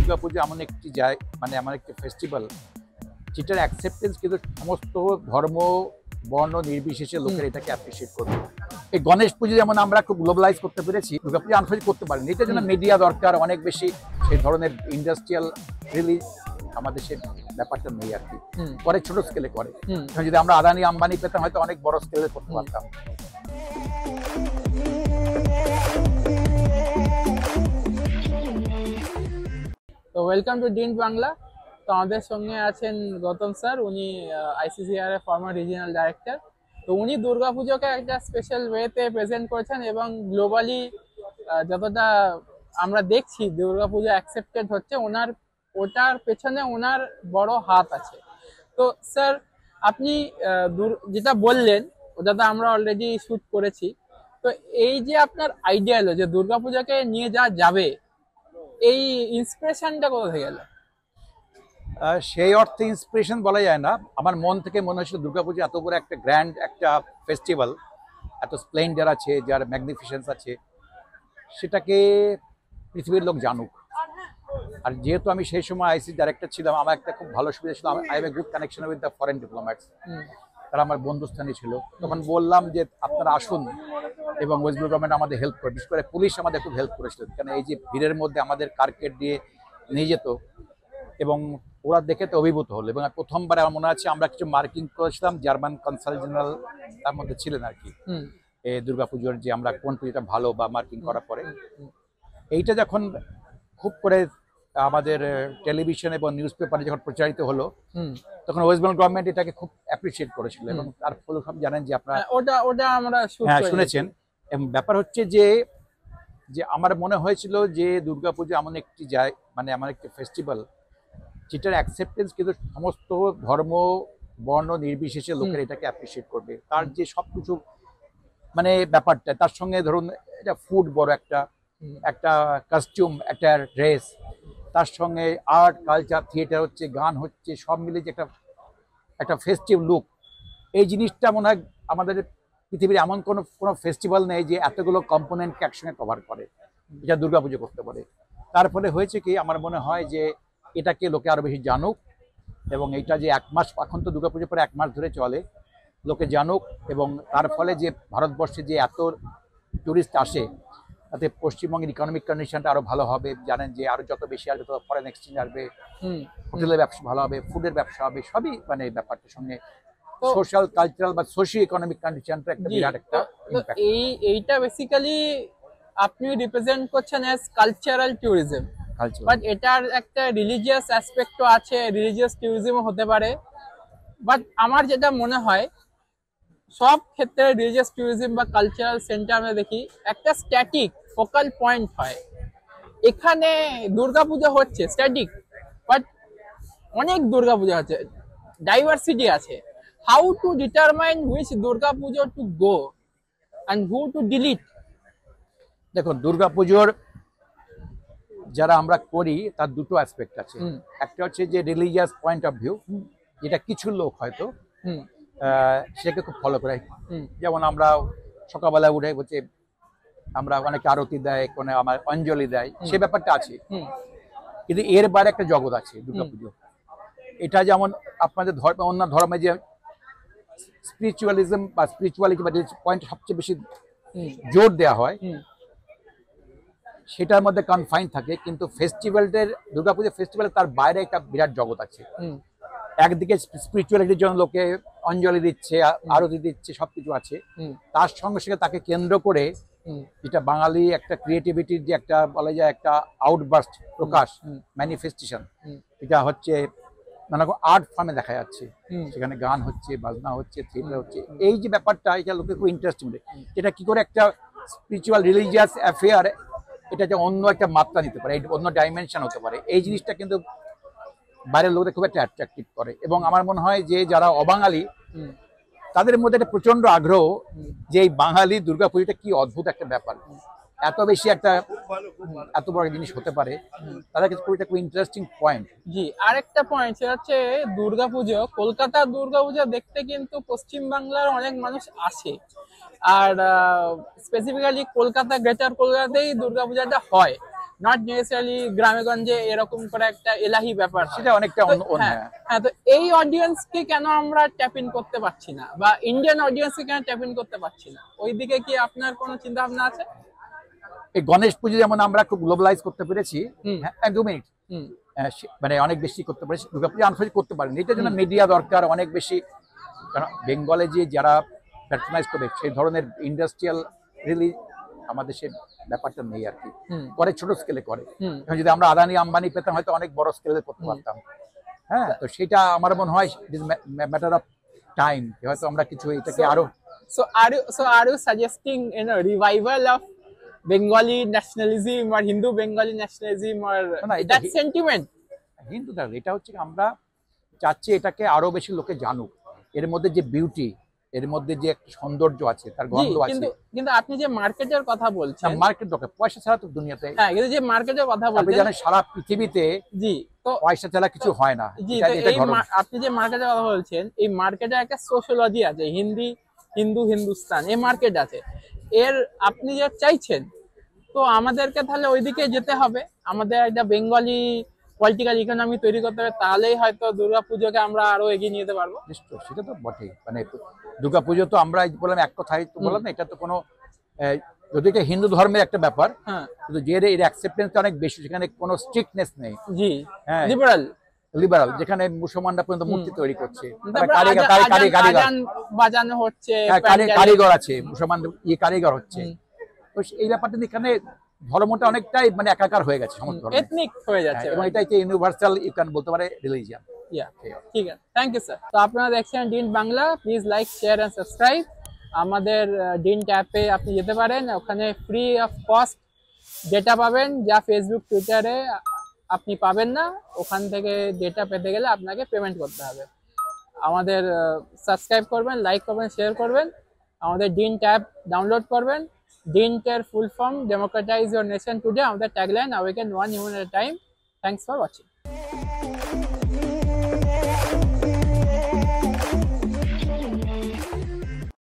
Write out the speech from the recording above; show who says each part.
Speaker 1: দুর্গাপূজা এমন একটি মানে এমন একটি ফেস্টিভ্যাল যেটার অ্যাকসেপ্টেন্স কিন্তু সমস্ত ধর্ম বর্ণ নির্বিশেষে লোকের এটাকে অ্যাপ্রিসিয়েট করবে। এই গণেশ পুজো যেমন আমরা খুব গ্লোবালাইজ করতে পেরেছি, দুর্গাপূজা আনফর্চুনেটলি করতে পারিনি। এটার জন্য মিডিয়া দরকার, অনেক বেশি সেই ধরনের ইন্ডাস্ট্রিয়াল রিলিজ আমাদের সে ব্যাপারটা নেই আর কি। করে ছোট স্কেলে করে, যদি আমরা আদানি আম্বানি পেতাম হয়তো অনেক বড় স্কেলে করতে পারতাম।
Speaker 2: তো ওয়েলকাম টু ডিন বাংলা। তো আমাদের সঙ্গে আছেন গৌতম স্যার, উনি আইসিসিআর এর ফর্মার রিজিনাল ডাইরেক্টর। তো উনি দুর্গাপুজোকে একটা স্পেশাল ওয়েতে প্রেজেন্ট করেছেন এবং গ্লোবালি যতটা আমরা দেখছি দুর্গাপুজো অ্যাকসেপ্টেড হচ্ছে, ওটার পেছনে ওনার বড় হাত আছে। তো স্যার আপনি যেটা বললেন ওটা তো আমরা অলরেডি শুট করেছি। তো এই যে আপনার আইডিয়া এলো যে দুর্গাপূজাকে নিয়ে যাবে, এই ইন্সপিরেশনটা কোথা থেকে এলো?
Speaker 1: সেই অর্থে ইন্সপিরেশন বলা যায় না, আমার মন থেকে মনে হয়েছিল দুর্গাপূজা এত বড় একটা গ্র্যান্ড একটা ফেস্টিভ্যাল, এত স্প্লেন্ডার আছে, যার ম্যাগনিফিসেন্স আছে, সেটাকে পৃথিবীর লোক জানুক। আর যেহেতু আমি সেই সময় আইসি ডাইরেক্টর ছিলাম, আমার একটা খুব ভালো সুবিধা ছিল, I have a good connection with the foreign diplomats, তারা আমার বন্ধুস্থানীয় ছিল। তখন বললাম যে আপনারা আসুন এবং ওয়েস্ট বেঙ্গল গভর্নমেন্ট আমাদের হেল্প করে, বিশেষ করে পুলিশ আমাদের খুব হেল্প করেছিল, কারণ এই যে ভিড়ের মধ্যে আমাদের কার্কেট দিয়ে নিয়ে যেত এবং ওরা দেখে তো অভিভূত হলো। এবং প্রথমবার আমার মনে আছে আমরা কিছু মার্কিং করেছিলাম, জার্মান কনসাল জেনারেল তার মধ্যে ছিলেন আর কি, এই দুর্গাপুজোর যে আমরা কোন পুজোটা ভালো বা মার্কিং করার পরে এইটা যখন খুব করে আমাদের টেলিভিশন এবং নিউজ পেপারে যখন প্রচারিত হলো, তখন ওয়েস্ট বেঙ্গল গভর্নমেন্ট এটাকে খুব অ্যাপ্রিসিয়েট করেছিল। এবং তার ফলে সব জানেন যে আপনারা
Speaker 2: ওটা আমরা
Speaker 1: শুনেছেন। এবং ব্যাপার হচ্ছে যে আমার মনে হয়েছিল যে দুর্গাপুজো এমন একটি মানে এমন একটি ফেস্টিভ্যাল যেটার অ্যাকসেপ্টেন্স কিন্তু সমস্ত ধর্ম বর্ণ নির্বিশেষে লোকের এটাকে অ্যাপ্রিসিয়েট করবে। তার যে সবকিছু মানে ব্যাপারটা, তার সঙ্গে ধরুন এটা ফুড বড় একটা কস্টিউম, একটা ড্রেস, তার সঙ্গে আর্ট কালচার, থিয়েটার হচ্ছে, গান হচ্ছে, সব মিলে যে একটা ফেস্টিভ লুক, এই জিনিসটা মনে হয় আমাদের পৃথিবীর এমন কোনো ফেস্টিভ্যাল নেই যে এতগুলো কম্পোনেন্টকে একসঙ্গে কভার করে, এটা দুর্গাপুজো করতে পারে। তার ফলে হয়েছে কি, আমার মনে হয় যে এটাকে লোকে আরো বেশি জানুক, এবং এইটা যে 1 মাস, এখন তো দুর্গাপুজো পরে 1 মাস ধরে চলে, লোকে জানুক। এবং তার ফলে যে ভারতবর্ষে যে এত টুরিস্ট আসে, তাতে পশ্চিমবঙ্গের ইকোনমিক কন্ডিশনটা আরো ভালো হবে। জানেন যে আরো যত বেশি আসবে তত ফরেন এক্সচেঞ্জ আসবে, হোটেলের ব্যবসা ভালো হবে, ফুডের ব্যবসা হবে, সবই মানে ব্যাপারটার সঙ্গে সোশ্যাল কালচারাল বা সোশিও ইকোনমিক কন্ডিশনটা একটা বিরাট একটা ইমপ্যাক্ট।
Speaker 2: এইটা বেসিক্যালি আপনি রিপ্রেজেন্ট করছেন অ্যাজ কালচারাল ট্যুরিজম, বাট এটার একটা রিলিজিয়াস অ্যাসপেক্টও আছে, রিলিজিয়াস ট্যুরিজমও হতে পারে। বাট আমার যেটা মনে হয় সব ক্ষেত্রে রিলিজিয়াস ট্যুরিজম বা কালচারাল সেন্টার আমরা দেখি একটা স্ট্যাটিক ফোকাল পয়েন্ট হয়। এখানে দুর্গাপূজা হচ্ছে স্ট্যাটিক, বাট অনেক দুর্গাপূজা হচ্ছে, ডাইভার্সিটি আছে। How to determine which Durga Puja to go and who two delete?
Speaker 1: দেখুন, দুর্গাপুজোর যারা আমরা করি তার দুটো অ্যাসপেক্ট আছে। একটা হচ্ছে যে রিলিজিয়াস পয়েন্ট অফ ভিউ, যেটা কিছু লোক হয়তো সেটাকে খুব ফলো করে। যেমন আমরা সকালবেলা উঠে বলছে, আমরা অনেকে আরতি দেয়, কোনো আমার অঞ্জলি দেয়, সে ব্যাপারটা আছে। কিন্তু এর বাইরে একটা জগৎ আছে দুর্গাপুজো। এটা যেমন আপনাদের অন্য ধর্মে যে স্পিরিচুয়ালিজম বা স্পিরিচুয়ালিটি বা পয়েন্ট সবচেয়ে বেশি জোর দেওয়া হয়, সেটার মধ্যে কনফাইন থাকে। কিন্তু ফেস্টিভ্যালটার, দুর্গাপুজো ফেস্টিভ্যাল, তার বাইরে একটা বিরাট জগৎ আছে। একদিকে স্পিরিচুয়ালিটির জন্য লোকে অঞ্জলি দিচ্ছে, আরতি দিচ্ছে, সবকিছু আছে। তার সঙ্গে সঙ্গে তাকে কেন্দ্র করে যেটা বাঙালি একটা ক্রিয়েটিভিটির যে একটা বলা যায় একটা আউটবার্স্ট প্রকাশ, ম্যানিফেস্টেশন, এটা হচ্ছে নানা আর্ট ফর্মে দেখা যাচ্ছে। সেখানে গান হচ্ছে, বাজনা হচ্ছে, থিয়েটার হচ্ছে। এই যে ব্যাপারটা, এটা লোকে খুব ইন্টারেস্টিং, এটা কি করে একটা স্পিরিচুয়াল রিলিজিয়াস অ্যাফেয়ার এটা যে অন্য একটা মাত্রা নিতে পারে, অন্য ডাইমেনশন হতে পারে, এই জিনিসটা কিন্তু বাইরের লোকদের খুব একটা অ্যাট্রাকটিভ করে। এবং আমার মনে হয় যে যারা অবাঙালি তাদের মধ্যে একটা প্রচন্ড আগ্রহ যে এই বাঙালি দুর্গাপুজোটা কি অদ্ভুত একটা ব্যাপার, এত বেশি এত বড় জিনিস হতে পারে, তাদের কাছে খুব ইন্টারেস্টিং পয়েন্ট।
Speaker 2: জি, আরেকটা পয়েন্ট সেটা হচ্ছে দুর্গাপুজো, কলকাতার দুর্গাপুজো দেখতে কিন্তু পশ্চিম বাংলার অনেক মানুষ আসে। আর স্পেসিফিক্যালি কলকাতা, গ্রেটার কলকাতাতেই দুর্গাপূজাটা হয়। নট নেসেসারিলি গ্রামেগঞ্জে এরকম করে একটা এলাহি ব্যাপার হয়।
Speaker 1: সেটা অনেকটা
Speaker 2: তো
Speaker 1: অন্য অন্য,
Speaker 2: হ্যাঁ
Speaker 1: হ্যাঁ।
Speaker 2: হ্যাঁ, তো এই অডিয়েন্সকে কেন আমরা ট্যাপ ইন করতে পারছি না, বা ইন্ডিয়ান অডিয়েন্সকে কেন ট্যাপ ইন করতে পারছি না, ওই দিকে কি আপনার কোনো চিন্তা ভাবনা আছে?
Speaker 1: এই গণেশ পুজো যেমন আমরা খুব গ্লোবালাইজ করতে পেরেছি,
Speaker 2: হুম।
Speaker 1: হ্যাঁ 2 মিনিট,
Speaker 2: হুম
Speaker 1: মানে অনেক বেশি করতে পেরেছি, দুর্গাপুজো আনফর্চুনেটলি করতে পারেনি। এটার জন্য মিডিয়া দরকার অনেক বেশি, কারণ বেঙ্গলে যে যারা প্যাট্রোনাইজ করবে সেই ধরনের ইন্ডাস্ট্রিয়াল রিলি আমাদের সে ব্যাপারটা নেই আর কি,
Speaker 2: হুম
Speaker 1: করে ছোট স্কেলে করে।
Speaker 2: হুম
Speaker 1: এখন যদি আমরা আদানি আম্বানি পেতাম হয়তো অনেক বড় স্কেলে করতে পারতাম। হ্যাঁ, তো সেটা আমার মনে হয় ম্যাটার অফ টাইম, হয়তো আমরা কিছু এটাকে আরো
Speaker 2: So are you suggesting, you know, revival of Bengali nationalism or Hindu Bengali nationalism or
Speaker 1: না, এটা
Speaker 2: that sentiment?
Speaker 1: হিন্দুটা, এটা হচ্ছে আমরা চাচ্ছি এটাকে আরো বেশি লোকে জানুক, এর মধ্যে যে বিউটি, এর মধ্যে যে একটা সৌন্দর্য আছে, তার
Speaker 2: জি,
Speaker 1: গন্ধ আছে।
Speaker 2: কিন্তু কিন্তু আপনি যে মার্কেটের কথা বলছেন,
Speaker 1: মার্কেট দরকার, পয়সা ছাড়া তো দুনিয়াতে,
Speaker 2: হ্যাঁ, কিন্তু যে মার্কেটের কথা
Speaker 1: আপনি
Speaker 2: বলছেন,
Speaker 1: জানেন সারা পৃথিবীতে
Speaker 2: জি, তো
Speaker 1: পয়সা ছাড়া কিছু হয় না।
Speaker 2: জি,
Speaker 1: এটা
Speaker 2: তো
Speaker 1: এটা
Speaker 2: এই
Speaker 1: ঘটনা।
Speaker 2: আপনি যে মার্কেটের কথা বলছেন, এই মার্কেটে একটা সোশিওলজি আছে, হিন্দু হিন্দুস্তান, এই মার্কেট আছে। এর আপনি যে চাইছেন, তো আমাদেরকে তাহলে ওইদিকে যেতে হবে, আমাদের একটা বেঙ্গলি পলিটিক্যাল ইকোনমি তৈরি করতে হবে, তাহলেই হয়তো দুর্গাপুজোকে আমরা আরো এগিয়ে নিয়ে যেতে পারবো।
Speaker 1: নিশ্চয়, সেটা তো বটেই। মানে দুর্গাপুজো তো আমরা বললাম এক কথাই তো বললাম না, এটা তো কোনো যদি এটা হিন্দু ধর্মের একটা ব্যাপার,
Speaker 2: হ্যাঁ,
Speaker 1: কিন্তু যে এর অ্যাকসেপ্টেন্স অনেক বেশি, সেখানে কোনো স্ট্রিক্টনেস নেই।
Speaker 2: জি,
Speaker 1: হ্যাঁ,
Speaker 2: লিবারাল,
Speaker 1: যেখানে মুসলমানরা পর্যন্ত মূর্তি তৈরি করছে,
Speaker 2: তারপর আজান বাজানো হচ্ছে,
Speaker 1: কারিগর আছে, মুসলমান কারিগর হচ্ছে। তো এই ব্যাপারটা এখানে ধর্মটা অনেকটাই মানে একাকার হয়ে গেছে, সমস্ত ধর্ম
Speaker 2: এথনিক হয়ে যাচ্ছে,
Speaker 1: এবং এটা একটা ইউনিভার্সাল ইউ ক্যান বলতে পারে রিলিজিয়ান।
Speaker 2: ঠিক আছে, থ্যাংক ইউ স্যার। তো আপনারা দেখছেন Deen Bangla, please like, share and subscribe. আমাদের ডিন ট্যাপে আপনি যেতে পারেন, ওখানে ফ্রি অফ কস্ট ডেটা পাবেন, যা ফেসবুক টুইটারে আপনি পাবেন না। ওখান থেকে ডেটা পেতে গেলে আপনাকে পেমেন্ট করতে হবে। আমাদের সাবস্ক্রাইব করবেন, লাইক করবেন, শেয়ার করবেন, আমাদের ডিন ট্যাপ ডাউনলোড করবেন। ডিনটের full form, democratise your nation today, আমাদের tagline, awaken one human at a time. Thanks for watching.